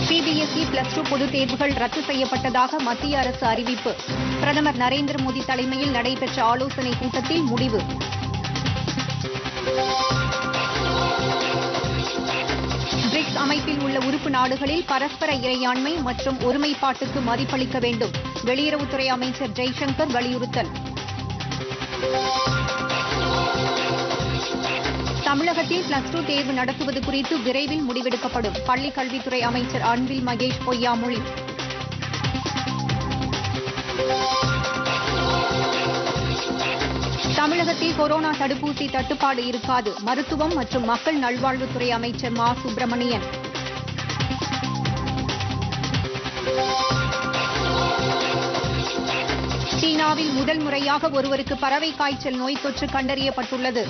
CBSE +2 பொதுத் தேர்வுகள் ரத்து செய்யப்பட்டதாக மத்திய அரசு அறிவிப்பு. பிரதமர் நரேந்திர மோடி தலைமையில் நடைபெற்ற ஆலோசனைக் கூட்டத்தில் முடிவு. பிரிக்ஸ் அமைப்பில் உள்ள உறுப்பு நாடுகளில் பரஸ்பர இறையாண்மை மற்றும் ஒருமைப்பாட்டுக்கு மதிப்பளிக்க வேண்டும். வெளியுறவுத்துறை அமைச்சர் ஜெய்சங்கர் வலியுறுத்தல். தமிழகத்தில் +2 தேர்வு நடத்துவது குறித்து விரைவில் முடிவெடுக்கப்படும். பள்ளிக் கல்வித்துறை அமைச்சர் அன்பில் மகேஷ் பொய்யாமொழி. தமிழகத்தில் கொரோனா தடுப்பூசி தட்டுப்பாடு இருக்காது. மருத்துவம் மற்றும் மக்கள் நல்வாழ்வுத்துறை அமைச்சர் மா. சுப்பிரமணியன். சீனாவில் முதல் முறையாக ஒருவருக்கு பறவை காய்ச்சல் நோய் தொற்று கண்டறியப்பட்டுள்ளது.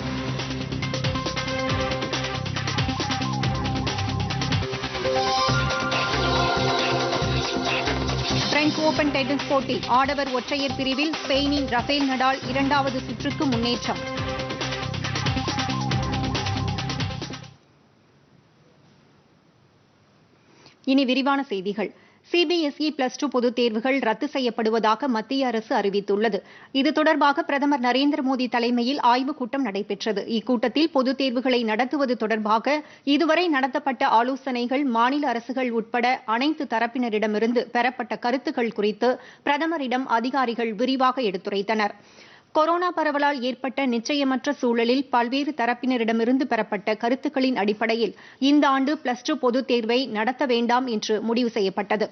பிரெஞ்ச் ஓபன் டென்னிஸ் போட்டி ஆடவர் ஒற்றையர் பிரிவில் ஸ்பெயினின் ரஃபேல் நடால் 2வது சுற்றுக்கு முன்னேற்றம். இனி விரிவான செய்திகள். சிபிஎஸ்இ +2 பொதுத் தேர்வுகள் ரத்து செய்யப்படுவதாக மத்திய அரசு அறிவித்துள்ளது. இது தொடர்பாக பிரதமர் நரேந்திர மோடி தலைமையில் ஆய்வுக் கூட்டம் நடைபெற்றது. இக்கூட்டத்தில் பொதுத் தேர்வுகளை நடத்துவது தொடர்பாக இதுவரை நடத்தப்பட்ட ஆலோசனைகள், மாநில அரசுகள் உட்பட அனைத்து தரப்பினரிடமிருந்து பெறப்பட்ட கருத்துக்கள் குறித்து பிரதமரிடம் அதிகாரிகள் விரிவாக எடுத்துரைத்தனர். கொரோனா பரவலால் ஏற்பட்ட நிச்சயமற்ற சூழலில் பல்வேறு தரப்பினரிடமிருந்து பெறப்பட்ட கருத்துக்களின் அடிப்படையில் இந்த ஆண்டு +2 பொதுத் தேர்வை நடத்த வேண்டாம் என்று முடிவு செய்யப்பட்டது.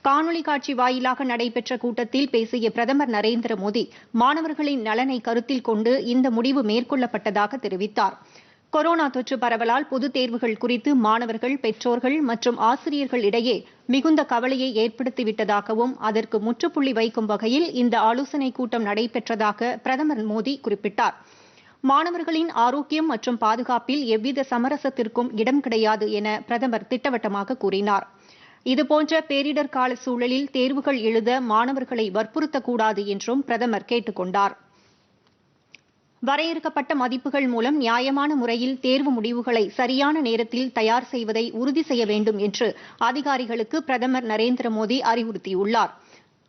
காணொலி காட்சி வாயிலாக நடைபெற்ற கூட்டத்தில் பேசிய பிரதமர் நரேந்திர மோடி, மாணவர்களின் நலனை கருத்தில் கொண்டு இந்த முடிவு மேற்கொள்ளப்பட்டதாக தெரிவித்தார். கொரோனா தொற்று பரவலால் பொதுத் தேர்வுகள் குறித்து மாணவர்கள், பெற்றோர்கள் மற்றும் ஆசிரியர்கள் இடையே மிகுந்த கவலையை ஏற்படுத்திவிட்டதாகவும் அதற்கு முற்றுப்புள்ளி வைக்கும் வகையில் இந்த ஆலோசனைக் கூட்டம் நடைபெற்றதாக பிரதமர் மோடி குறிப்பிட்டார். மாணவர்களின் ஆரோக்கியம் மற்றும் பாதுகாப்பில் எவ்வித சமரசத்திற்கும் இடம் கிடையாது என பிரதமர் திட்டவட்டமாக கூறினார். இதுபோன்ற பேரிடர் கால சூழலில் தேர்வுகள் எழுத மாணவர்களை வற்புறுத்தக்கூடாது என்றும் பிரதமர் கேட்டுக் கொண்டார். வரையறுக்கப்பட்ட மதிப்புகள் மூலம் நியாயமான முறையில் தேர்வு முடிவுகளை சரியான நேரத்தில் தயார் செய்வதை உறுதி செய்ய வேண்டும் என்று அதிகாரிகளுக்கு பிரதமர் நரேந்திர மோடி அறிவுறுத்தியுள்ளார்.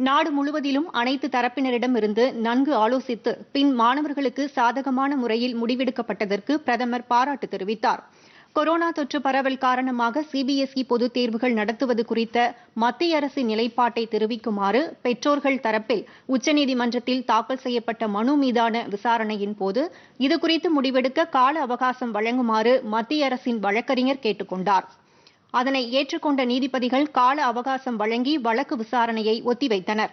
நாடு முழுவதிலும் அனைத்து தரப்பினரிடமிருந்து நன்கு ஆலோசித்து பின் மாணவர்களுக்கு சாதகமான முறையில் முடிவெடுக்கப்பட்டதற்கு பிரதமர் பாராட்டு தெரிவித்தார். கொரோனா தொற்று பரவல் காரணமாக சிபிஎஸ்இ பொதுத் தேர்வுகள் நடத்துவது குறித்த மத்திய அரசின் நிலைப்பாட்டை தெரிவிக்குமாறு பெற்றோர்கள் தரப்பில் உச்சநீதிமன்றத்தில் தாக்கல் செய்யப்பட்ட மனு மீதான விசாரணையின் போது இதுகுறித்து முடிவெடுக்க கால அவகாசம் வழங்குமாறு மத்திய அரசின் வழக்கறிஞர் கேட்டுக் கொண்டார். அதனை ஏற்றுக்கொண்ட நீதிபதிகள் கால அவகாசம் வழங்கி வழக்கு விசாரணையை ஒத்திவைத்தனர்.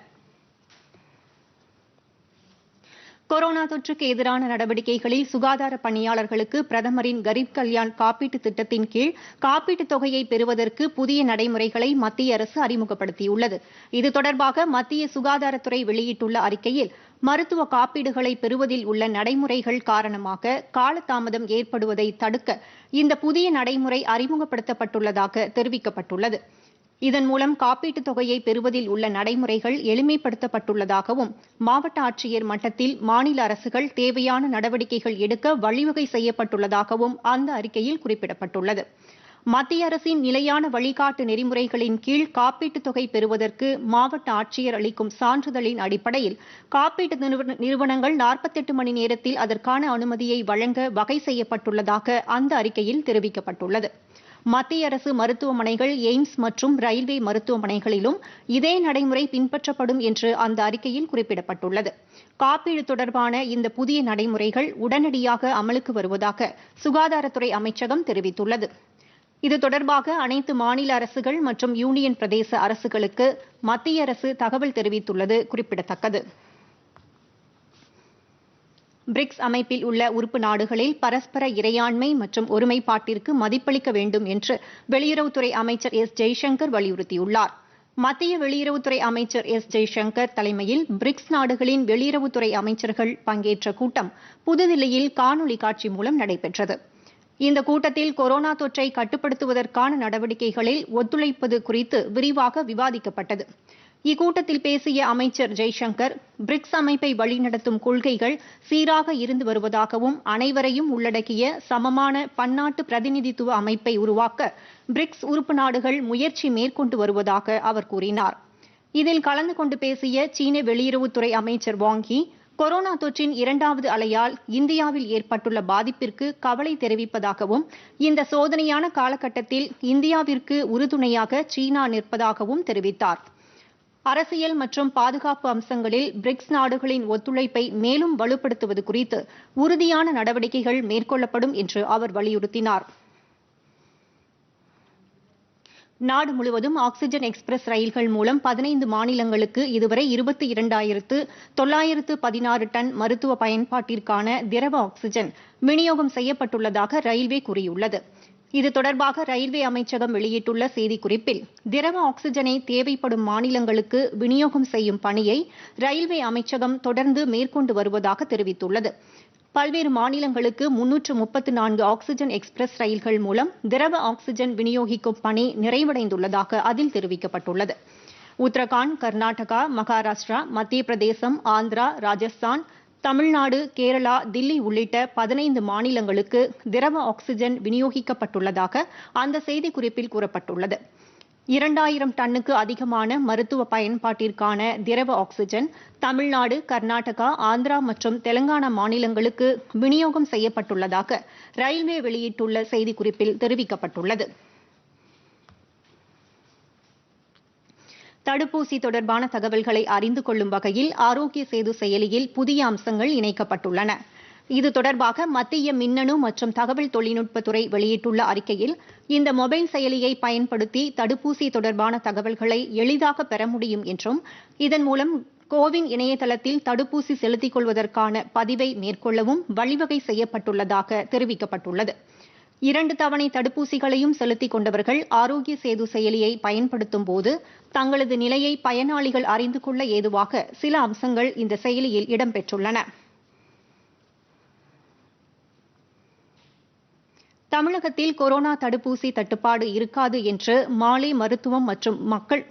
கொரோனா தொற்றுக்கு எதிரான நடவடிக்கைகளில் சுகாதார பணியாளர்களுக்கு பிரதமரின் கரீப் கல்யாண் காப்பீட்டுத் திட்டத்தின் கீழ் காப்பீட்டுத் தொகையை பெறுவதற்கு புதிய நடைமுறைகளை மத்திய அரசு அறிமுகப்படுத்தியுள்ளது. இது தொடர்பாக மத்திய சுகாதாரத்துறை வெளியிட்டுள்ள அறிக்கையில், மருத்துவ காப்பீடுகளை பெறுவதில் உள்ள நடைமுறைகள் காரணமாக காலதாமதம் ஏற்படுவதை தடுக்க இந்த புதிய நடைமுறை அறிமுகப்படுத்தப்பட்டுள்ளதாக தெரிவிக்கப்பட்டுள்ளது. இதன் மூலம் காப்பீட்டுத் தொகையை பெறுவதில் உள்ள நடைமுறைகள் எளிமைப்படுத்தப்பட்டுள்ளதாகவும் மாவட்ட ஆட்சியர் மட்டத்தில் மாநில அரசுகள் தேவையான நடவடிக்கைகள் எடுக்க வழிவகை செய்யப்பட்டுள்ளதாகவும் அந்த அறிக்கையில் குறிப்பிடப்பட்டுள்ளது. மத்திய அரசின் நிலையான வழிகாட்டு நெறிமுறைகளின் கீழ் காப்பீட்டுத் தொகை பெறுவதற்கு மாவட்ட ஆட்சியர் அளிக்கும் சான்றிதழின் அடிப்படையில் காப்பீட்டு நிறுவனங்கள் 48 மணி நேரத்தில் அதற்கான அனுமதியை வழங்க வகை செய்யப்பட்டுள்ளதாக அந்த அறிக்கையில் தெரிவிக்கப்பட்டுள்ளது. மத்திய அரசு மருத்துவமனைகள், எய்ம்ஸ் மற்றும் ரயில்வே மருத்துவமனைகளிலும் இதே நடைமுறை பின்பற்றப்படும் என்று அந்த அறிக்கையில் குறிப்பிடப்பட்டுள்ளது. காப்பீடு தொடர்பான இந்த புதிய நடைமுறைகள் உடனடியாக அமலுக்கு வருவதாக சுகாதாரத்துறை அமைச்சகம் தெரிவித்துள்ளது. இது தொடர்பாக அனைத்து மாநில அரசுகள் மற்றும் யூனியன் பிரதேச அரசுகளுக்கு மத்திய அரசு தகவல் தெரிவித்துள்ளது குறிப்பிடத்தக்கது. பிரிக்ஸ் அமைப்பில் உள்ள உறுப்பு நாடுகளில் பரஸ்பர இறையாண்மை மற்றும் ஒருமைப்பாட்டிற்கு மதிப்பளிக்க வேண்டும் என்று வெளியுறவுத்துறை அமைச்சர் எஸ். ஜெய்சங்கர் வலியுறுத்தியுள்ளார். மத்திய வெளியுறவுத்துறை அமைச்சர் எஸ். ஜெய்சங்கர் தலைமையில் பிரிக்ஸ் நாடுகளின் வெளியுறவுத்துறை அமைச்சர்கள் பங்கேற்ற கூட்டம் புதுதில்லியில் காணொலி காட்சி மூலம் நடைபெற்றது. இந்த கூட்டத்தில் கொரோனா தொற்றை கட்டுப்படுத்துவதற்கான நடவடிக்கைகளில் ஒத்துழைப்பது குறித்து விரிவாக விவாதிக்கப்பட்டது. இக்கூட்டத்தில் பேசிய அமைச்சர் ஜெய்சங்கர், பிரிக்ஸ் அமைப்பை வழிநடத்தும் கொள்கைகள் சீராக இருந்து வருவதாகவும் அனைவரையும் உள்ளடக்கிய சமமான பன்னாட்டு பிரதிநிதித்துவ அமைப்பை உருவாக்க பிரிக்ஸ் உறுப்பு நாடுகள் முயற்சி மேற்கொண்டு வருவதாக அவர் கூறினார். இதில் கலந்து கொண்டு பேசிய சீன வெளியுறவுத்துறை அமைச்சர் வாங் யி, கொரோனா தொற்றின் 2வது அலையால் இந்தியாவில் ஏற்பட்டுள்ள பாதிப்பிற்கு கவலை தெரிவிப்பதாகவும், இந்த சோதனையான காலகட்டத்தில் இந்தியாவிற்கு உறுதுணையாக சீனா நிற்பதாகவும் தெரிவித்தார். அரசியல் மற்றும் பாதுகாப்பு அம்சங்களில் பிரிக்ஸ் நாடுகளின் ஒத்துழைப்பை மேலும் வலுப்படுத்துவது குறித்து உறுதியான நடவடிக்கைகள் மேற்கொள்ளப்படும் என்று அவர் வலியுறுத்தினார். நாடு முழுவதும் ஆக்ஸிஜன் எக்ஸ்பிரஸ் ரயில்கள் மூலம் 15 மாநிலங்களுக்கு இதுவரை 22,916 டன் மருத்துவ பயன்பாட்டிற்கான திரவ ஆக்ஸிஜன் விநியோகம் செய்யப்பட்டுள்ளதாக ரயில்வே கூறியுள்ளது. இது தொடர்பாக ரயில்வே அமைச்சகம் வெளியிட்டுள்ள செய்திக்குறிப்பில், திரவ ஆக்ஸிஜனை தேவைப்படும் மாநிலங்களுக்கு விநியோகம் செய்யும் பணியை ரயில்வே அமைச்சகம் தொடர்ந்து மேற்கொண்டு வருவதாக தெரிவித்துள்ளது. பல்வேறு மாநிலங்களுக்கு 334 ஆக்ஸிஜன் எக்ஸ்பிரஸ் ரயில்கள் மூலம் திரவ ஆக்ஸிஜன் விநியோகிக்கும் பணி நிறைவடைந்துள்ளதாக அதில் தெரிவிக்கப்பட்டுள்ளது. உத்தரகாண்ட், கர்நாடகா, மகாராஷ்டிரா, மத்திய பிரதேசம், ஆந்திரா, ராஜஸ்தான், தமிழ்நாடு, கேரளா, தில்லி உள்ளிட்ட 15 மாநிலங்களுக்கு திரவ ஆக்ஸிஜன் விநியோகிக்கப்பட்டுள்ளதாக அந்த செய்திக்குறிப்பில் கூறப்பட்டுள்ளது. 2000 டன்னுக்கு அதிகமான மருத்துவ பயன்பாட்டிற்கான திரவ ஆக்ஸிஜன் தமிழ்நாடு, கர்நாடகா, ஆந்திரா மற்றும் தெலங்கானா மாநிலங்களுக்கு விநியோகம் செய்யப்பட்டுள்ளதாக ரயில்வே வெளியிட்டுள்ள செய்திக்குறிப்பில் தெரிவிக்கப்பட்டுள்ளது. தடுப்பூசி தொடர்பான தகவல்களை அறிந்து கொள்ளும் வகையில் ஆரோக்கிய சேது செயலியில் புதிய அம்சங்கள் இணைக்கப்பட்டுள்ளன. இது தொடர்பாக மத்திய மின்னணு மற்றும் தகவல் தொழில்நுட்பத்துறை வெளியிட்டுள்ள அறிக்கையில், இந்த மொபைல் செயலியை பயன்படுத்தி தடுப்பூசி தொடர்பான தகவல்களை எளிதாக பெற முடியும் என்றும், இதன் மூலம் கோவின் இணையதளத்தில் தடுப்பூசி செலுத்திக் கொள்வதற்கான பதிவை மேற்கொள்ளவும் வழிவகை செய்யப்பட்டுள்ளதாக தெரிவிக்கப்பட்டுள்ளது. 2 தவணை தடுப்பூசிகளையும் செலுத்திக் கொண்டவர்கள் ஆரோக்கிய சேது செயலியை பயன்படுத்தும் போது தங்களது நிலையை பயனாளிகள் அறிந்து கொள்ள ஏதுவாக சில அம்சங்கள் இந்த செயலியில் இடம்பெற்றுள்ளன. தமிழகத்தில் கொரோனா தடுப்பூசி தட்டுப்பாடு இருக்காது என்று மாலை மருத்துவம் மற்றும் மக்கள்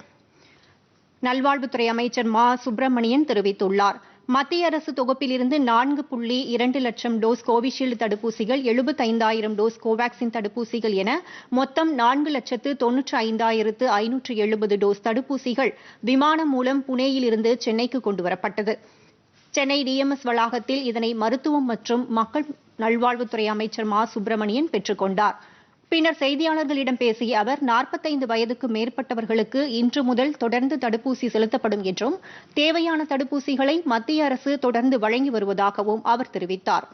நல்வாழ்வுத்துறை அமைச்சர் மா. சுப்பிரமணியன் தெரிவித்துள்ளார். மத்திய அரசு தொகுப்பிலிருந்து 4.2 லட்சம் டோஸ் கோவிஷீல்டு தடுப்பூசிகள், 75,000 டோஸ் கோவாக்சின் தடுப்பூசிகள் என மொத்தம் 4,95,570 டோஸ் தடுப்பூசிகள் விமானம் மூலம் புனேயிலிருந்து சென்னைக்கு கொண்டுவரப்பட்டது. சென்னை டிஎம்எஸ் வளாகத்தில் இதனை மருத்துவம் மற்றும் மக்கள் நல்வாழ்வுத்துறை அமைச்சர் மா. சுப்பிரமணியன் பெற்றுக் கொண்டார். பின்னர் செய்தியாளர்களிடம் பேசிய அவர், 45 வயதுக்கு மேற்பட்டவர்களுக்கு இன்று முதல் தொடர்ந்து தடுப்பூசி செலுத்தப்படும் என்றும், தேவையான தடுப்பூசிகளை மத்திய அரசு தொடர்ந்து வழங்கி வருவதாகவும் அவர் தெரிவித்தார்.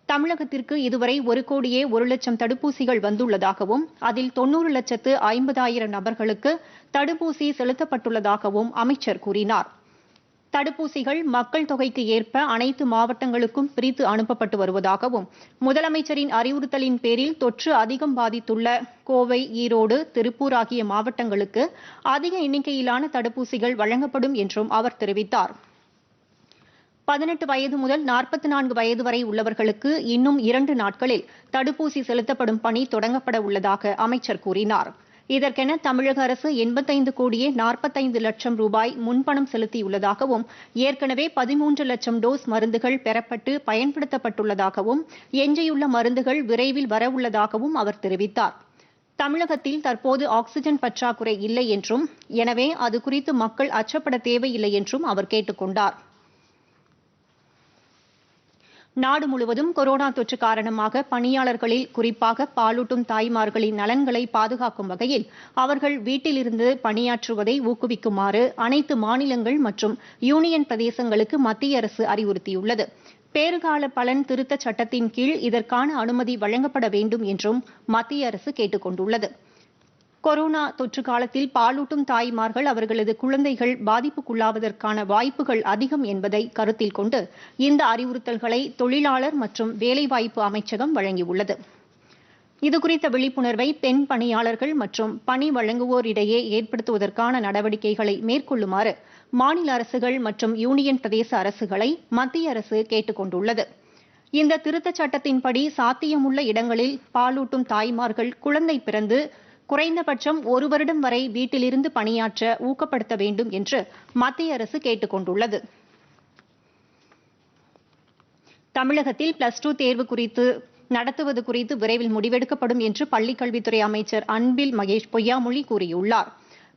தமிழகத்திற்கு இதுவரை 1,01,00,000 தடுப்பூசிகள் வந்துள்ளதாகவும், அதில் 90,50,000 நபர்களுக்கு தடுப்பூசி செலுத்தப்பட்டுள்ளதாகவும் அமைச்சர் கூறினார். தடுப்பூசிகள் மக்கள் தொகைக்கு ஏற்ப அனைத்து மாவட்டங்களுக்கும் பிரித்து அனுப்பப்பட்டு வருவதாகவும், முதலமைச்சரின் அறிவுறுத்தலின் பேரில் தொற்று அதிகம் பாதித்துள்ள கோவை, ஈரோடு, திருப்பூர் ஆகிய மாவட்டங்களுக்கு அதிக எண்ணிக்கையிலான தடுப்பூசிகள் வழங்கப்படும் என்றும் அவர் தெரிவித்தார். 18 வயது முதல் 44 வயது வரை உள்ளவர்களுக்கு இன்னும் 2 நாட்களில் தடுப்பூசி செலுத்தப்படும் பணி தொடங்கப்பட உள்ளதாக அமைச்சர் கூறினார். இதற்கென தமிழக அரசு 85,45 லட்சம் ரூபாய் முன்பணம் செலுத்தியுள்ளதாகவும், ஏற்கனவே 13 லட்சம் டோஸ் மருந்துகள் பெறப்பட்டு பயன்படுத்தப்பட்டுள்ளதாகவும், எஞ்சியுள்ள மருந்துகள் விரைவில் வரவுள்ளதாகவும் அவர் தெரிவித்தார். தமிழகத்தில் தற்போது ஆக்ஸிஜன் பற்றாக்குறை இல்லை என்றும், எனவே அது குறித்து மக்கள் அச்சப்பட தேவையில்லை என்றும் அவர் கேட்டுக் கொண்டார். நாடு முழுவதும் கொரோனா தொற்று காரணமாக பணியாளர்களில், குறிப்பாக பாலூட்டும் தாய்மார்களின் நலன்களை பாதுகாக்கும் வகையில் அவர்கள் வீட்டிலிருந்து பணியாற்றுவதை ஊக்குவிக்குமாறு அனைத்து மாநிலங்கள் மற்றும் யூனியன் பிரதேசங்களுக்கு மத்திய அரசு அறிவுறுத்தியுள்ளது. பேறுகால பலன் திருத்தச் சட்டத்தின் கீழ் இதற்கான அனுமதி வழங்கப்பட வேண்டும் என்றும் மத்திய அரசு கேட்டுக் கொண்டுள்ளது. கொரோனா தொற்று காலத்தில் பாலூட்டும் தாய்மார்கள் அவர்களது குழந்தைகள் பாதிப்புக்குள்ளாவதற்கான வாய்ப்புகள் அதிகம் என்பதை கருத்தில் கொண்டு இந்த அறிவுறுத்தல்களை தொழிலாளர் மற்றும் வேலைவாய்ப்பு அமைச்சகம் வழங்கியுள்ளது. இதுகுறித்த விழிப்புணர்வை பெண் பணியாளர்கள் மற்றும் பணி வழங்குவோரிடையே ஏற்படுத்துவதற்கான நடவடிக்கைகளை மேற்கொள்ளுமாறு மாநில அரசுகள் மற்றும் யூனியன் பிரதேச அரசுகளை மத்திய அரசு கேட்டுக் கொண்டுள்ளது. இந்த திருத்தச் சட்டத்தின்படி சாத்தியமுள்ள இடங்களில் பாலூட்டும் தாய்மார்கள் குழந்தை பிறந்து குறைந்தபட்சம் 1 வருடம் வரை வீட்டிலிருந்து பணியாற்ற ஊக்கப்படுத்த வேண்டும் என்று மத்திய அரசு கேட்டுக் கொண்டுள்ளது. தமிழகத்தில் +2 தேர்வு நடத்துவது குறித்து விரைவில் முடிவெடுக்கப்படும் என்று பள்ளிக்கல்வித்துறை அமைச்சர் அன்பில் மகேஷ் பொய்யாமொழி கூறியுள்ளார்.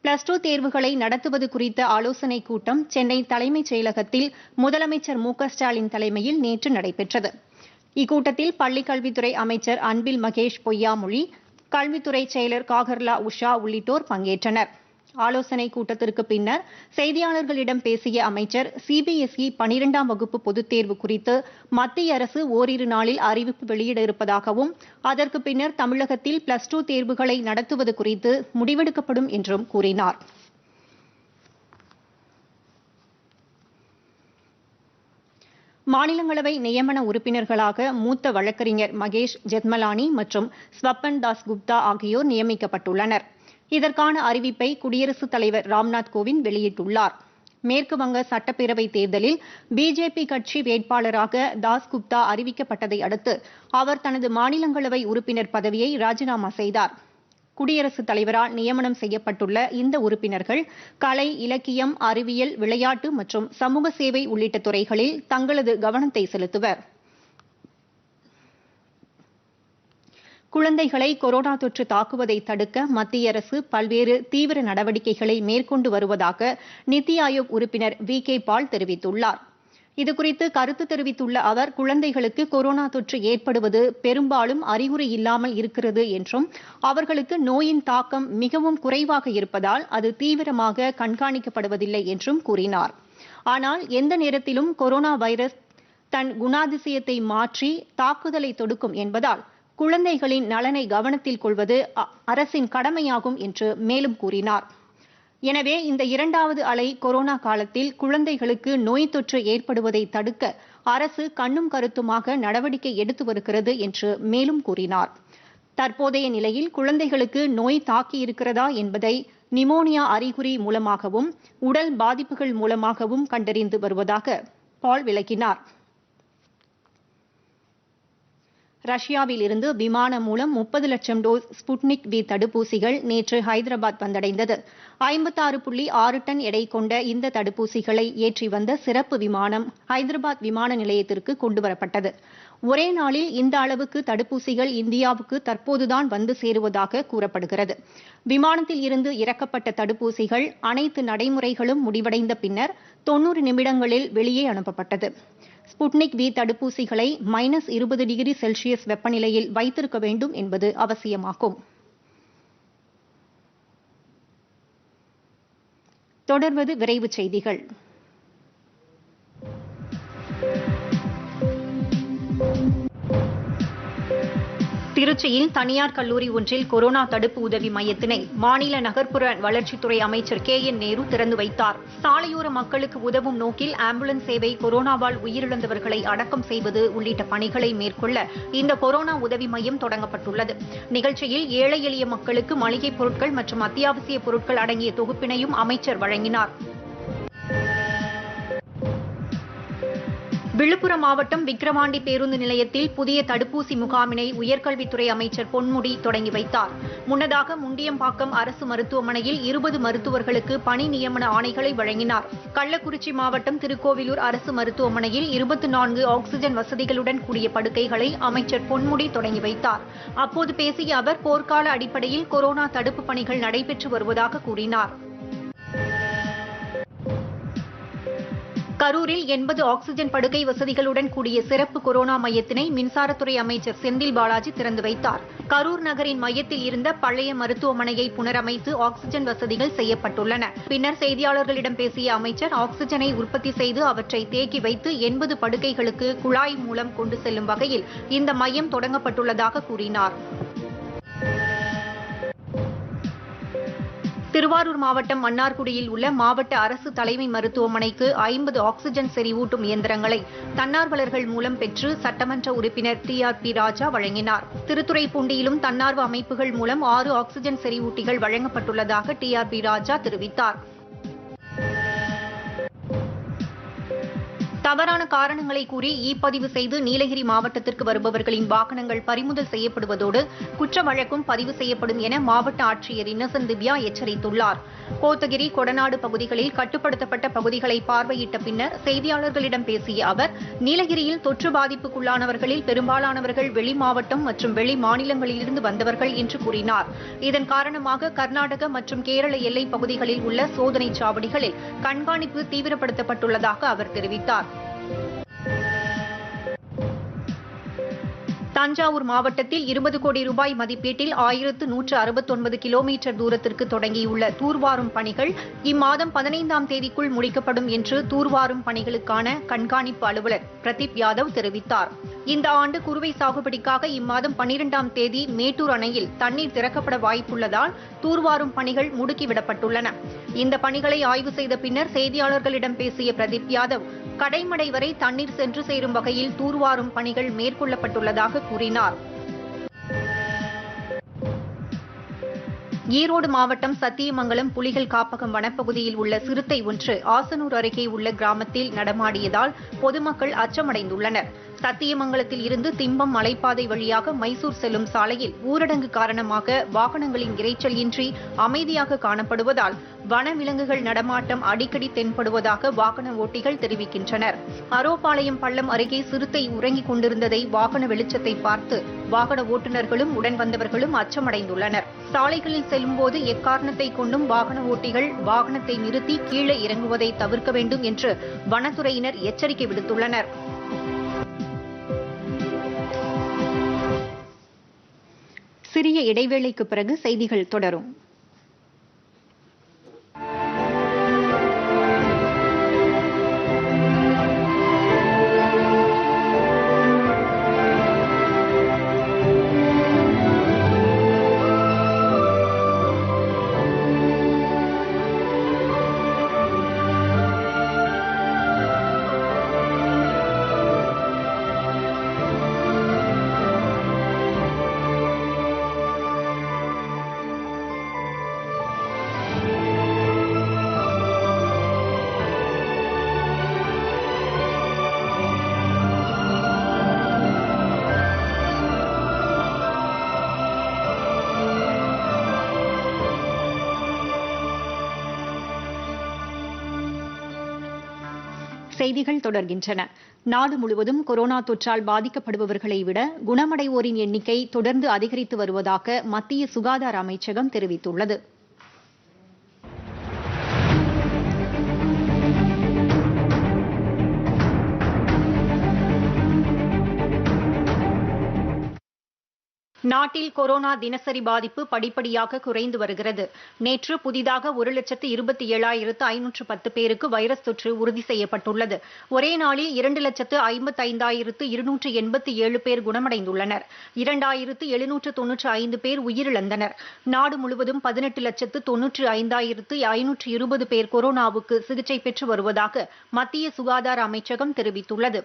+2 தேர்வுகளை நடத்துவது குறித்த ஆலோசனைக் கூட்டம் சென்னை தலைமைச் செயலகத்தில் முதலமைச்சர் மு.க.ஸ்டாலின் தலைமையில் நேற்று நடைபெற்றது. இக்கூட்டத்தில் பள்ளிக்கல்வித்துறை அமைச்சர் அன்பில் மகேஷ் பொய்யாமொழி, கல்வித்துறை செயலர் காகர்லா உஷா உள்ளிட்டோர் பங்கேற்றனர். ஆலோசனைக் கூட்டத்திற்கு பின்னர் செய்தியாளர்களிடம் பேசிய அமைச்சர், சிபிஎஸ்இ 12ஆம் வகுப்பு பொதுத் தேர்வு குறித்து மத்திய அரசு ஓரிரு நாளில் அறிவிப்பு வெளியிட இருப்பதாகவும், அதற்கு பின்னர் தமிழகத்தில் +2 தேர்வுகளை நடத்துவது குறித்து முடிவெடுக்கப்படும் என்றும் கூறினார். மாநிலங்களவை நியமன உறுப்பினர்களாக மூத்த வழக்கறிஞர் மகேஷ் ஜெத்மலானி மற்றும் ஸ்வப்பன் தாஸ் குப்தா ஆகியோர் நியமிக்கப்பட்டுள்ளனர். இதற்கான அறிவிப்பை குடியரசுத் தலைவர் ராம்நாத் கோவிந்த் வெளியிட்டுள்ளார். மேற்கு வங்க சட்டப்பேரவைத் தேர்தலில் பிஜேபி கட்சி வேட்பாளராக தாஸ் குப்தா அறிவிக்கப்பட்டதை அடுத்து அவர் தனது மாநிலங்களவை உறுப்பினர் பதவியை ராஜினாமா செய்தார். குடியரசுத் தலைவரால் நியமனம் செய்யப்பட்டுள்ள இந்த உறுப்பினர்கள் கலை, இலக்கியம், அறிவியல், விளையாட்டு மற்றும் சமூக சேவை உள்ளிட்ட துறைகளில் தங்களது கவனத்தை செலுத்துவர். குழந்தைகளை கொரோனா தொற்று தாக்குவதை தடுக்க மத்திய அரசு பல்வேறு தீவிர நடவடிக்கைகளை மேற்கொண்டு வருவதாக நித்தி ஆயோக் உறுப்பினர் வி.கே. பால் தெரிவித்துள்ளார். இதுகுறித்து கருத்து தெரிவித்துள்ள அவர், குழந்தைகளுக்கு கொரோனா தொற்று ஏற்படுவது பெரும்பாலும் அறிகுறி இல்லாமல் இருக்கிறது என்றும், அவர்களுக்கு நோயின் தாக்கம் மிகவும் குறைவாக இருப்பதால் அது தீவிரமாக கண்காணிக்கப்படுவதில்லை என்றும் கூறினார். ஆனால் எந்த நேரத்திலும் கொரோனா வைரஸ் தன் குணாதிசயத்தை மாற்றி தாக்குதலை தொடுக்கும் என்பதால் குழந்தைகளின் நலனை கவனத்தில் கொள்வது அரசின் கடமையாகும் என்று மேலும் கூறினார். எனவே இந்த 2வது அலை கொரோனா காலத்தில் குழந்தைகளுக்கு நோய் தொற்று ஏற்படுவதை தடுக்க அரசு கண்ணும் கருத்துமாக நடவடிக்கை எடுத்து வருகிறது என்று மேலும் கூறினார். தற்போதைய நிலையில் குழந்தைகளுக்கு நோய் தாக்கியிருக்கிறதா என்பதை நிமோனியா அறிகுறி மூலமாகவும் உடல் பாதிப்புகள் மூலமாகவும் கண்டறிந்து வருவதாக பால் விளக்கினார். ரஷ்யாவில் இருந்து விமானம் மூலம் 30 லட்சம் டோஸ் ஸ்புட்னிக் வி தடுப்பூசிகள் நேற்று ஹைதராபாத் வந்தடைந்தது. 56.6 டன் எடை கொண்ட இந்த தடுப்பூசிகளை ஏற்றி வந்த சிறப்பு விமானம் ஹைதராபாத் விமான நிலையத்திற்கு கொண்டுவரப்பட்டது. ஒரே நாளில் இந்த அளவுக்கு தடுப்பூசிகள் இந்தியாவுக்கு தற்போதுதான் வந்து சேருவதாக கூறப்படுகிறது. விமானத்தில் இருந்து இறக்கப்பட்ட தடுப்பூசிகள் அனைத்து நடைமுறைகளும் முடிவடைந்த பின்னர் 90 நிமிடங்களில் வெளியே அனுப்பப்பட்டது. ஸ்புட்னிக் வி தடுப்பூசிகளை -20°C வெப்பநிலையில் வைத்திருக்க வேண்டும் என்பது அவசியமாகும். தொடர்வது விரைவுச் செய்திகள். திருச்சியில் தனியார் கல்லூரி ஒன்றில் கொரோனா தடுப்பு உதவி மையத்தினை மாநில நகர்ப்புற வளர்ச்சித்துறை அமைச்சர் கே.என். நேரு திறந்து வைத்தார். சாலையோர மக்களுக்கு உதவும் நோக்கில் ஆம்புலன்ஸ் சேவை, கொரோனாவால் உயிரிழந்தவர்களை அடக்கம் செய்வது உள்ளிட்ட பணிகளை மேற்கொள்ள இந்த கொரோனா உதவி மையம் தொடங்கப்பட்டுள்ளது. நிகழ்ச்சியில் ஏழை எளிய மக்களுக்கு மளிகைப் பொருட்கள் மற்றும் அத்தியாவசிய பொருட்கள் அடங்கிய தொகுப்பினையும் அமைச்சர் வழங்கினார். விழுப்புரம் மாவட்டம் விக்கிரவாண்டி பேருந்து நிலையத்தில் புதிய தடுப்பூசி முகாமினை உயர்கல்வித்துறை அமைச்சர் பொன்முடி தொடங்கி வைத்தார். முன்னதாக முண்டியம்பாக்கம் அரசு மருத்துவமனையில் 20 மருத்துவர்களுக்கு பணி நியமன ஆணைகளை வழங்கினார். கள்ளக்குறிச்சி மாவட்டம் திருக்கோவிலூர் அரசு மருத்துவமனையில் 24 ஆக்ஸிஜன் வசதிகளுடன் கூடிய படுக்கைகளை அமைச்சர் பொன்முடி தொடங்கி வைத்தார். அப்போது பேசிய அவர், போர்க்கால அடிப்படையில் கொரோனா தடுப்பு பணிகள் நடைபெற்று வருவதாக கூறினார். கரூரில் 80 ஆக்ஸிஜன் படுக்கை வசதிகளுடன் கூடிய சிறப்பு கொரோனா மையத்தினை மின்சாரத்துறை அமைச்சர் செந்தில் பாலாஜி திறந்து வைத்தார். கரூர் நகரின் மையத்தில் இருந்த பழைய மருத்துவமனையை புனரமைத்து ஆக்ஸிஜன் வசதிகள் செய்யப்பட்டுள்ளன. பின்னர் செய்தியாளர்களிடம் பேசிய அமைச்சர், ஆக்ஸிஜனை உற்பத்தி செய்து அவற்றை தேக்கி வைத்து 80 படுக்கைகளுக்கு குழாய் மூலம் கொண்டு செல்லும் வகையில் இந்த மையம் தொடங்கப்பட்டுள்ளதாக கூறினார். திருவாரூர் மாவட்டம் மன்னார்குடியில் உள்ள மாவட்ட அரசு தலைமை மருத்துவமனைக்கு 50 ஆக்ஸிஜன் செறிவூட்டும் இயந்திரங்களை தன்னார்வலர்கள் மூலம் பெற்று சட்டமன்ற உறுப்பினர் டி.ஆர்.பி. ராஜா வழங்கினார். திருத்துறைப்பூண்டியிலும் தன்னார்வ அமைப்புகள் மூலம் 6 ஆக்ஸிஜன் செறிவூட்டிகள் வழங்கப்பட்டுள்ளதாக டி.ஆர்.பி. ராஜா தெரிவித்தார். தவறான காரணங்களை கூறி பதிவு செய்து நீலகிரி மாவட்டத்திற்கு வருபவர்களின் வாகனங்கள் பறிமுதல் செய்யப்படுவதோடு குற்ற வழக்கும் பதிவு செய்யப்படும் என மாவட்ட ஆட்சியர் இன்னசென்ட் திவ்யா எச்சரித்துள்ளார். கோத்தகிரி, கொடநாடு பகுதிகளில் கட்டுப்படுத்தப்பட்ட பகுதிகளை பார்வையிட்ட பின்னர் செய்தியாளர்களிடம் பேசிய அவர், நீலகிரியில் தொற்று பாதிப்புக்குள்ளானவர்களில் பெரும்பாலானவர்கள் வெளி மாவட்டம் மற்றும் வெளி மாநிலங்களிலிருந்து வந்தவர்கள் என்று கூறினார். இதன் காரணமாக கர்நாடக மற்றும் கேரள எல்லைப் பகுதிகளில் உள்ள சோதனைச் சாவடிகளில் கண்காணிப்பு தீவிரப்படுத்தப்பட்டுள்ளதாக அவர் தெரிவித்தார். தஞ்சாவூர் மாவட்டத்தில் 20 கோடி ரூபாய் மதிப்பீட்டில் 1169 கிலோமீட்டர் தூரத்திற்கு தொடங்கியுள்ள தூர்வாரும் பணிகள் இம்மாதம் 15ஆம் தேதிக்குள் முடிக்கப்படும் என்று தூர்வாரும் பணிகளுக்கான கண்காணிப்பு அலுவலர் பிரதீப் யாதவ் தெரிவித்தார். இந்த ஆண்டு குறுவை சாகுபடிக்காக இம்மாதம் 12ஆம் தேதி மேட்டூர் அணையில் தண்ணீர் திறக்கப்பட வாய்ப்புள்ளதால் தூர்வாரும் பணிகள் முடுக்கிவிடப்பட்டுள்ளன. இந்த பணிகளை ஆய்வு செய்த பின்னர் செய்தியாளர்களிடம் பேசிய பிரதீப் யாதவ், கடைமடை வரை தண்ணீர் சென்று சேரும் வகையில் தூர்வாரும் பணிகள் மேற்கொள்ளப்பட்டுள்ளதாக கூறினார். ஈரோடு மாவட்டம் சத்தியமங்கலம் புலிகள் காப்பகம் வனப்பகுதியில் உள்ள சிறுத்தை ஒன்று ஆசனூர் அருகே உள்ள கிராமத்தில் நடமாடியதால் பொதுமக்கள் அச்சமடைந்துள்ளனர். சத்தியமங்கலத்தில் இருந்து திம்பம் மலைப்பாதை வழியாக மைசூர் செல்லும் சாலையில் ஊரடங்கு காரணமாக வாகனங்களின் இரைச்சல் இன்றி அமைதியாக காணப்படுவதால் வனவிலங்குகள் நடமாட்டம் அடிக்கடி தென்படுவதாக வாகன ஓட்டிகள் தெரிவிக்கின்றனர். அரோபாளையம் பள்ளம் அருகே சிறுத்தை உறங்கிக் கொண்டிருந்ததை வாகன வெளிச்சத்தை பார்த்து வாகன ஓட்டுநர்களும் உடன் வந்தவர்களும் அச்சமடைந்துள்ளனர். சாலைகளில் செல்லும்போது எக்காரணத்தை கொண்டும் வாகன ஓட்டிகள் வாகனத்தை நிறுத்தி கீழே இறங்குவதை தவிர்க்க வேண்டும் என்று வனத்துறையினர் எச்சரிக்கை விடுத்துள்ளனர். சிறிய இடைவேளைக்கு பிறகு செய்திகள் தொடரும். செய்திகள் தொடர்கின்றன. நாடு முழுவதும் கொரோனா தொற்றால் பாதிக்கப்படுபவர்களை விட குணமடைவோரின் எண்ணிக்கை தொடர்ந்து அதிகரித்து வருவதாக மத்திய சுகாதார அமைச்சகம் தெரிவித்துள்ளது. நாட்டில் கொரோனா தினசரி பாதிப்பு படிப்படியாக குறைந்து வருகிறது. நேற்று புதிதாக 1,27,510 பேருக்கு வைரஸ் தொற்று உறுதி செய்யப்பட்டுள்ளது. ஒரே நாளில் 2,55,287 பேர் குணமடைந்துள்ளனர். 2,795 பேர் உயிரிழந்தனர். நாடு முழுவதும் 18,95,520 பேர் கொரோனாவுக்கு சிகிச்சை பெற்று வருவதாக மத்திய சுகாதார அமைச்சகம் தெரிவித்துள்ளது.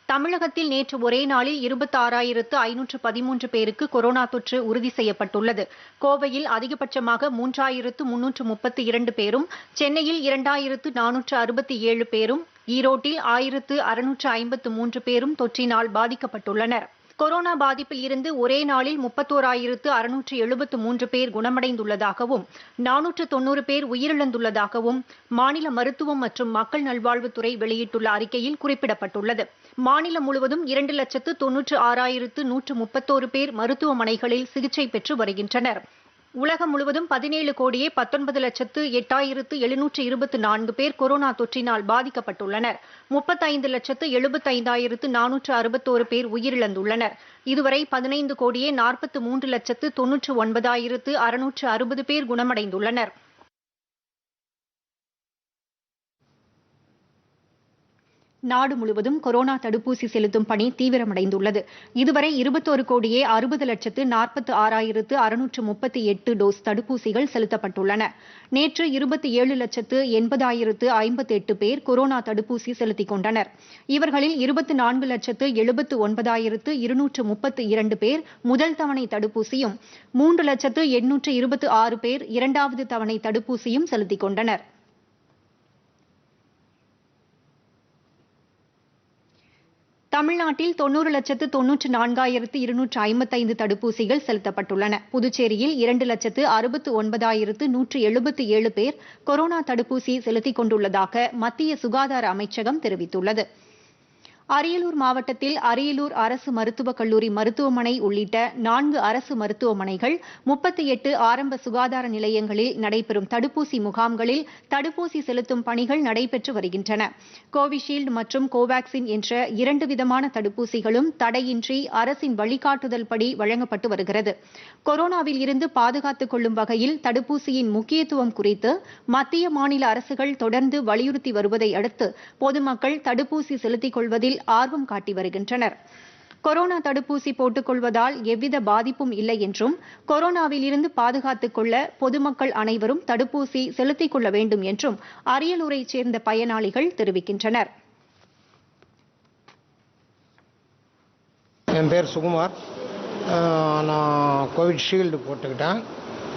தமிழகத்தில் நேற்று ஒரே நாளில் 26,513 பேருக்கு கொரோனா தொற்று உறுதி செய்யப்பட்டுள்ளது. கோவையில் அதிகபட்சமாக 3,332 பேரும், சென்னையில் 2,467 பேரும், ஈரோட்டில் 1,653 பேரும் தொற்றினால் பாதிக்கப்பட்டுள்ளனர். கொரோனா பாதிப்பில் இருந்து ஒரே நாளில் 31,673 பேர் குணமடைந்துள்ளதாகவும் 490 பேர் உயிரிழந்துள்ளதாகவும் மாநில மருத்துவம் மற்றும் மக்கள் நல்வாழ்வுத்துறை வெளியிட்டுள்ள அறிக்கையில் குறிப்பிடப்பட்டுள்ளது. மாநிலம் முழுவதும் 2,96,131 பேர் மருத்துவமனைகளில் சிகிச்சை பெற்று வருகின்றனர். உலகம் முழுவதும் 17,19,08,724 பேர் கொரோனா தொற்றினால் பாதிக்கப்பட்டுள்ளனர். 35,75,461 பேர் உயிரிழந்துள்ளனர். இதுவரை 15,43,99,660 பேர் குணமடைந்துள்ளனர். நாடு முழுவதும் கொரோனா தடுப்பூசி செலுத்தும் பணி தீவிரமடைந்துள்ளது. இதுவரை 21,60,46,638 டோஸ் தடுப்பூசிகள் செலுத்தப்பட்டுள்ளன. நேற்று 27,80,058 பேர் கொரோனா தடுப்பூசி செலுத்திக் கொண்டனர். இவர்களில் 24,79,232 பேர் முதல் தவணை தடுப்பூசியும் 3,826 பேர் இரண்டாவது தவணை தடுப்பூசியும் செலுத்திக் கொண்டனர். தமிழ்நாட்டில் 90,94,255 தடுப்பூசிகள் செலுத்தப்பட்டுள்ளன. புதுச்சேரியில் 2,69,177 பேர் கொரோனா தடுப்பூசி செலுத்திக் கொண்டுள்ளதாக மத்திய சுகாதார அமைச்சகம் தெரிவித்துள்ளது. அரியலூர் மாவட்டத்தில் அரியலூர் அரசு மருத்துவக் கல்லூரி மருத்துவமனை உள்ளிட்ட 4 அரசு மருத்துவமனைகள் 38 ஆரம்ப சுகாதார நிலையங்களில் நடைபெறும் தடுப்பூசி முகாம்களில் தடுப்பூசி செலுத்தும் பணிகள் நடைபெற்று வருகின்றன. கோவிஷீல்டு மற்றும் கோவாக்சின் என்ற 2 விதமான தடுப்பூசிகளும் தடையின்றி அரசின் வழிகாட்டுதல் படி வழங்கப்பட்டு வருகிறது. கொரோனாவில் இருந்து பாதுகாத்துக் கொள்ளும் வகையில் தடுப்பூசியின் முக்கியத்துவம் குறித்து மத்திய மாநில அரசுகள் தொடர்ந்து வலியுறுத்தி வருவதை அடுத்து பொதுமக்கள் தடுப்பூசி செலுத்திக் கொள்வதில் ஆர்வம் காட்டி வருகின்றனர். கொரோனா தடுப்பூசி போட்டுக் கொள்வதால் எவ்வித பாதிப்பும் இல்லை என்றும் கொரோனாவில் இருந்து பாதுகாத்துக் கொள்ள பொதுமக்கள் அனைவரும் தடுப்பூசி செலுத்திக் கொள்ள வேண்டும் என்றும் அரியலூரைச் சேர்ந்த பயனாளிகள் தெரிவிக்கின்றனர். என் பேர் சுகுமார். நான் கோவிஷீல்டு போட்டுக்கிட்டேன்.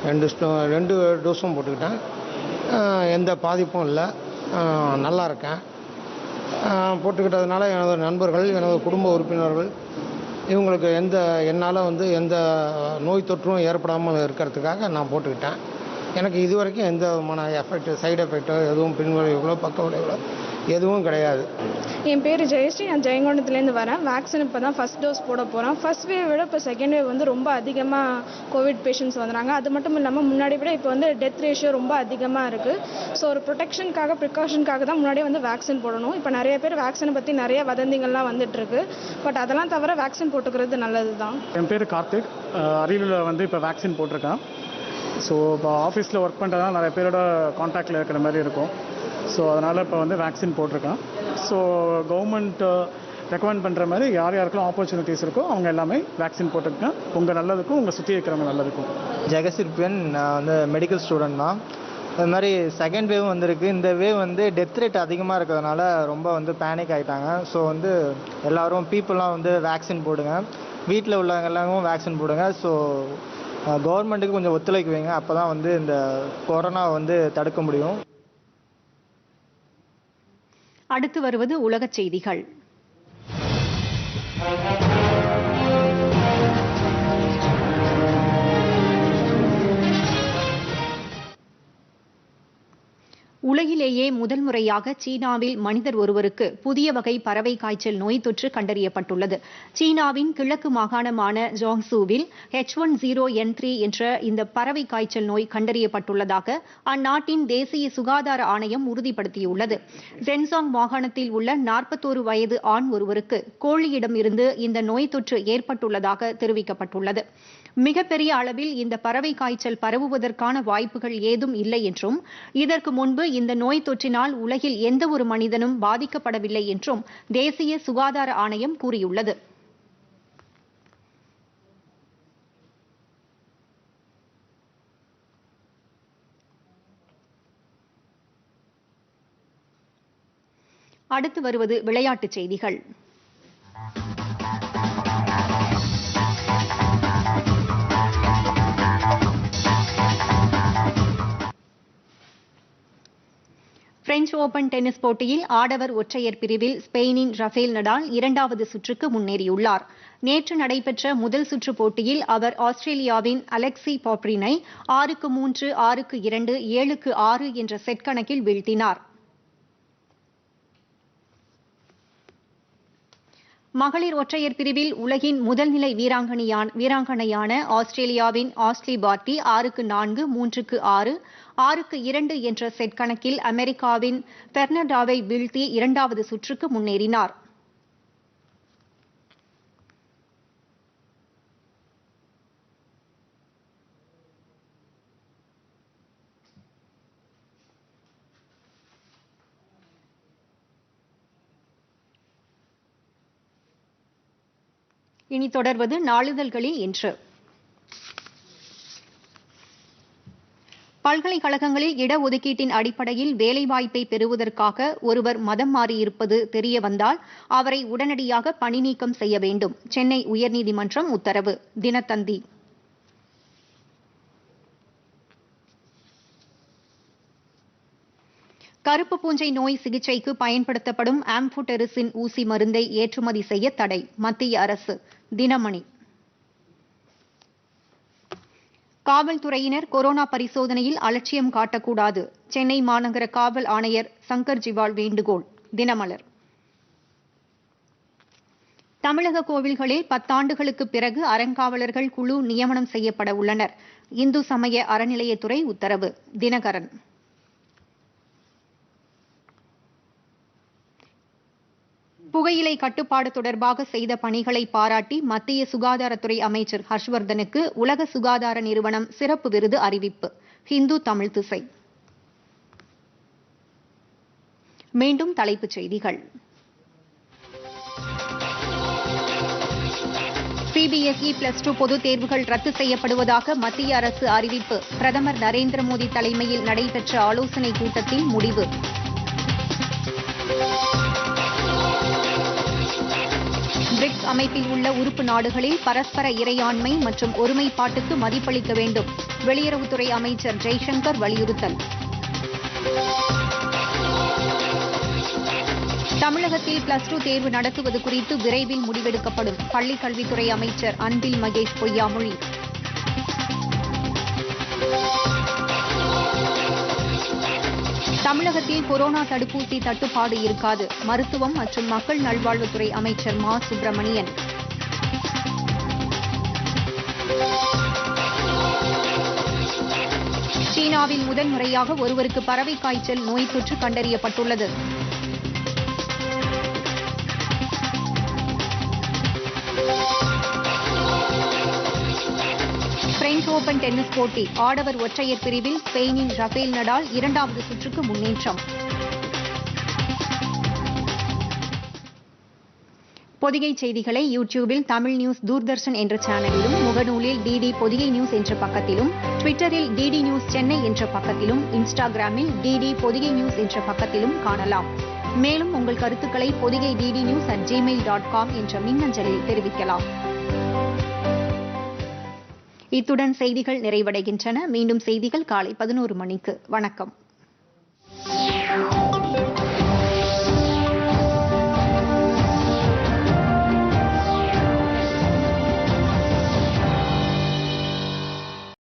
2 டோஸும் போட்டுக்கிட்டேன். எந்த பாதிப்பும் இல்லை. நல்லா இருக்கேன். போட்டுக்கிட்டதுனால எனது நண்பர்கள், எனது குடும்ப உறுப்பினர்கள் இவங்களுக்கு என்னால் எந்த நோய் தொற்றும் ஏற்படாமல் இருக்கிறதுக்காக நான் போட்டுக்கிட்டேன். எனக்கு இதுவரைக்கும் எந்த விதமான சைடு எஃபெக்டோ எதுவும் பின்விளைவுகளோ பக்க விளைவுகளோ எதுவும் கிடையாது. என் பேர் ஜெயஸ்ரீ. நான் ஜெயங்கொண்டத்துலேருந்து வரேன். வேக்சின் இப்போ தான் ஃபர்ஸ்ட் டோஸ் போட போகிறேன். ஃபர்ஸ்ட் வேவ் விட இப்போ செகண்ட் வேவ் ரொம்ப அதிகமாக கோவிட் பேஷண்ட்ஸ் வந்துறாங்க. அது மட்டும் இல்லாமல் முன்னாடி விட இப்போ டெத் ரேஷியோ ரொம்ப அதிகமாக இருக்குது. ஸோ ஒரு ப்ரிகாஷனுக்காக தான் முன்னாடியே வேக்சின் போடணும். இப்போ நிறைய பேர் வேக்சினை பற்றி நிறைய வதந்திகள்லாம் வந்துட்டுருக்கு. பட் அதெல்லாம் தவிர வேக்சின் போட்டுக்கிறது நல்லது தான். என் பேர் கார்த்திக். அரியலூரில் இப்போ வேக்சின் போட்டிருக்கேன். ஸோ இப்போ ஆஃபீஸில் ஒர்க் பண்ணுறதுனால நிறைய பேரோட கான்டாக்டில் இருக்கிற மாதிரி இருக்கும். ஸோ அதனால் இப்போ வேக்சின் போட்டிருக்கேன். ஸோ கவர்மெண்ட் ரெக்கமெண்ட் பண்ணுற மாதிரி யாருக்கெல்லாம் ஆப்பர்ச்சுனிட்டிஸ் இருக்கோ அவங்க எல்லாமே வேக்சின் போட்டுருக்கேன். உங்கள் நல்லதுக்கும் உங்கள் சுற்றி இருக்கிறவங்க நல்லதுக்கும். ஜெகசிற்பியன். நான் மெடிக்கல் ஸ்டூடெண்ட் தான். அது மாதிரி செகண்ட் வேவ் வந்திருக்கு. இந்த வேவ் டெத் ரேட் அதிகமாக இருக்கிறதுனால ரொம்ப பேனிக் ஆகிட்டாங்க. ஸோ எல்லோரும் பீப்புளெலாம் வேக்சின் போடுங்க. வீட்டில் உள்ளவங்க எல்லாரும் வேக்சின் போடுங்க. ஸோ கவர்மெண்ட்டுக்கு கொஞ்சம் ஒத்துழைப்பு வைங்க. அப்போ தான் இந்த கொரோனாவை தடுக்க முடியும். அடுத்து வருவது உலகச் செய்திகள். உலகிலேயே முதல் முறையாக சீனாவில் மனிதர் ஒருவருக்கு புதிய வகை பறவை காய்ச்சல் நோய் தொற்று கண்டறியப்பட்டுள்ளது. சீனாவின் கிழக்கு மாகாணமான ஜியாங்சூவில் H1N3 என்ற இந்த பறவை காய்ச்சல் நோய் கண்டறியப்பட்டுள்ளதாக அந்நாட்டின் தேசிய சுகாதார ஆணையம் உறுதிப்படுத்தியுள்ளது. ஜென்சாங் மாகாணத்தில் உள்ள 41 வயது ஆண் ஒருவருக்கு கோழியிடம் இருந்து இந்த நோய் தொற்று ஏற்பட்டுள்ளதாக தெரிவிக்கப்பட்டுள்ளது. மிகப்பெரிய அளவில் இந்த பறவை காய்ச்சல் பரவுவதற்கான வாய்ப்புகள் ஏதும் இல்லை என்றும் இதற்கு முன்பு இந்த நோய் தொற்றினால் உலகில் எந்த ஒரு மனிதனும் பாதிக்கப்படவில்லை என்றும் தேசிய சுகாதார ஆணையம் கூறியுள்ளது. அடுத்து வருவது விளையாட்டுச் செய்திகள். பிரெஞ்சு ஓபன் டென்னிஸ் போட்டியில் ஆடவர் ஒற்றையர் பிரிவில் ஸ்பெயினின் ரஃபேல் நடால் 2வது சுற்றுக்கு முன்னேறியுள்ளார். நேற்று நடைபெற்ற முதல் சுற்று போட்டியில் அவர் ஆஸ்திரேலியாவின் அலெக்சி பாப்ரினை 6-3, 6-2, 7-6 என்ற செட் கணக்கில் வீழ்த்தினார். மகளிர் ஒற்றையர் பிரிவில் உலகின் முதல் நிலை வீராங்கனையான ஆஸ்திரேலியாவின் ஆஸ்லி பார்ட்டி 6-4, 3-6, 6-2 என்ற செட் கணக்கில் அமெரிக்காவின் பெர்னார்டாவை வீழ்த்தி 2வது சுற்றுக்கு முன்னேறினார். இனி தொடர்வது நாளிதழ்களில் இன்று. பல்கலைக்கழகங்களில் இடஒதுக்கீட்டின் அடிப்படையில் வேலைவாய்ப்பை பெறுவதற்காக ஒருவர் மதம் மாறியிருப்பது தெரியவந்தால் அவரை உடனடியாக பணிநீக்கம் செய்ய வேண்டும். சென்னை உயர்நீதிமன்றம் உத்தரவு. தினத்தந்தி. கருப்பு பூஞ்சை நோய் சிகிச்சைக்கு பயன்படுத்தப்படும் ஆம்புடெரிசின் ஊசி மருந்தை ஏற்றுமதி செய்ய தடை மத்திய அரசு. தினமணி. காவல்துறையினர் கொரோனா பரிசோதனையில் அலட்சியம் காட்டக்கூடாது. சென்னை மாநகர காவல் ஆணையர் சங்கர் ஜிவால் வேண்டுகோள். தினமலர். தமிழக கோவில்களில் 10 ஆண்டுகளுக்கு பிறகு அறங்காவலர்கள் குழு நியமனம் செய்யப்பட உள்ளனர். இந்து சமய அறநிலையத்துறை உத்தரவு. தினகரன். புகையிலை கட்டுப்பாடு தொடர்பாக செய்த பணிகளை பாராட்டி மத்திய சுகாதாரத்துறை அமைச்சர் ஹர்ஷ்வர்தனுக்கு உலக சுகாதார நிறுவனம் சிறப்பு விருது அறிவிப்பு. ஹிந்து தமிழ் திசை. மீண்டும் தலைப்புச் செய்திகள். சிபிஎஸ்இ +2 பொதுத் தேர்வுகள் ரத்து செய்யப்படுவதாக மத்திய அரசு அறிவிப்பு. பிரதமர் நரேந்திர மோடி தலைமையில் நடைபெற்ற ஆலோசனைக் கூட்டத்தில் முடிவு. பிரிக்ஸ் அமைப்பில் உள்ள உறுப்பு நாடுகளில் பரஸ்பர இறையாண்மை மற்றும் ஒருமைப்பாட்டுக்கு மதிப்பளிக்க வேண்டும். வெளியுறவுத்துறை அமைச்சர் ஜெய்சங்கர் வலியுறுத்தல். தமிழகத்தில் +2 தேர்வு நடத்துவது குறித்து விரைவில் முடிவெடுக்கப்படும். பள்ளிக் கல்வித்துறை அமைச்சர் அன்பில் மகேஷ் பொய்யாமொழி. தமிழகத்தில் கொரோனா தடுப்பூசி தட்டுப்பாடு இருக்காது. மருத்துவம் மற்றும் மக்கள் நல்வாழ்வுத்துறை அமைச்சர் மா. சுப்பிரமணியன். சீனாவில் முதன்முறையாக ஒருவருக்கு பறவை காய்ச்சல் நோய் தொற்று கண்டறியப்பட்டுள்ளது. பிரெஞ்ச் ஓபன் டென்னிஸ் போட்டி ஆடவர் ஒற்றையர் பிரிவில் ஸ்பெயினின் ரஃபேல் நடால் 2வது சுற்றுக்கு முன்னேற்றம். பொதிகை செய்திகளை யூடியூபில் தமிழ் நியூஸ் தூர்தர்ஷன் என்ற சேனலிலும், முகநூலில் டிடி பொதிகை நியூஸ் என்ற பக்கத்திலும், ட்விட்டரில் டிடி நியூஸ் சென்னை என்ற பக்கத்திலும், இன்ஸ்டாகிராமில் டிடி பொதிகை நியூஸ் என்ற பக்கத்திலும் காணலாம். மேலும் உங்கள் கருத்துக்களை பொதிகை ddnews@gmail.com என்ற மின்னஞ்சலில் தெரிவிக்கலாம். இத்துடன் செய்திகள் நிறைவடைகின்றன. மீண்டும் செய்திகள் காலை 11 மணிக்கு. வணக்கம்.